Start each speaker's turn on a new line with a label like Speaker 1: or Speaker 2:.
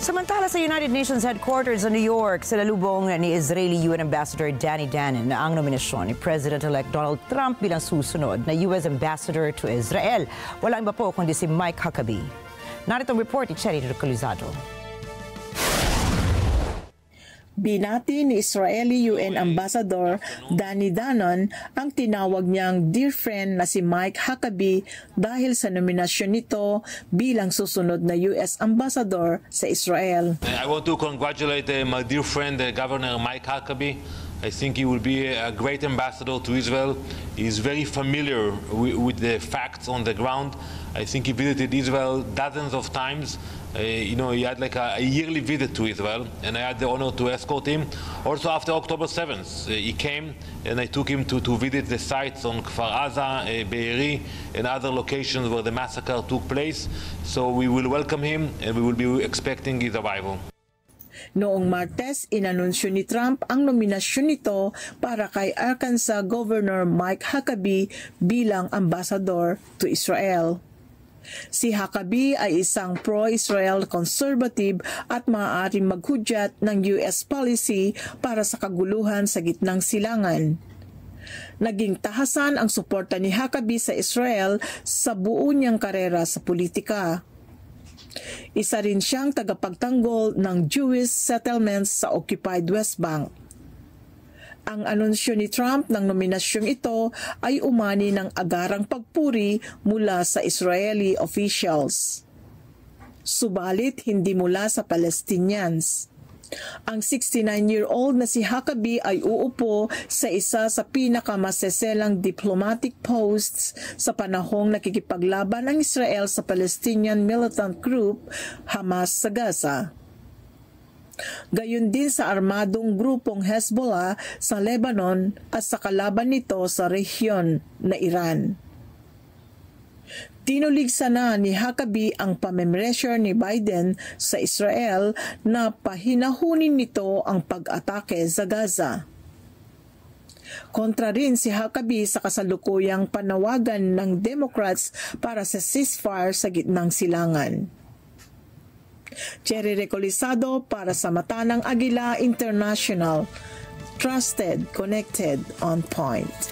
Speaker 1: Samantala sa United Nations headquarters sa New York, salalubong ni Israeli UN Ambassador Danny Danon na ang nominasyon ni President-elect Donald Trump bilang susunod na US Ambassador to Israel. Walang iba po kundi si Mike Huckabee. Narito ang report ni Cherry Recolizado.
Speaker 2: Binati ni Israeli UN Ambassador Danny Danon ang tinawag niyang dear friend na si Mike Huckabee dahil sa nominasyon nito bilang susunod na US Ambassador sa Israel.
Speaker 3: I want to congratulate my dear friend, Governor Mike Huckabee. I think he will be a great ambassador to Israel. He is very familiar with the facts on the ground. I think he visited Israel dozens of times. He had like a yearly visit to Israel, and I had the honor to escort him. Also, after October 7th, he came, and I took him to visit the sites on Kfar Aza, Be'eri, and other locations where the massacre took place. So we will welcome him, and we will be expecting his arrival.
Speaker 2: Noong Martes, inanunsyo ni Trump ang nominasyon nito para kay Arkansas Governor Mike Huckabee bilang ambassador to Israel. Si Huckabee ay isang pro-Israel conservative at maaaring maghudyat ng US policy para sa kaguluhan sa gitnang silangan. Naging tahasan ang suporta ni Huckabee sa Israel sa buo niyang karera sa politika. Isa rin siyang tagapagtanggol ng Jewish settlements sa occupied West Bank. Ang anunsyo ni Trump ng nominasyong ito ay umani ng agarang pagpuri mula sa Israeli officials. Subalit hindi mula sa Palestinians. Ang 69-year-old na si Huckabee ay uupo sa isa sa pinakamaseselang diplomatic posts sa panahong nakikipaglaban ang Israel sa Palestinian militant group Hamas sa Gaza. Gayon din sa armadong grupong Hezbollah sa Lebanon at sa kalaban nito sa rehiyon na Iran. Tinuligsa na ni Huckabee ang pamemressure ni Biden sa Israel na pahinahunin nito ang pag-atake sa Gaza. Kontra rin si Huckabee sa kasalukuyang panawagan ng Democrats para sa ceasefire sa gitnang silangan. Cherry Recolizado para sa Mata ng Agila International. Trusted, connected, on point.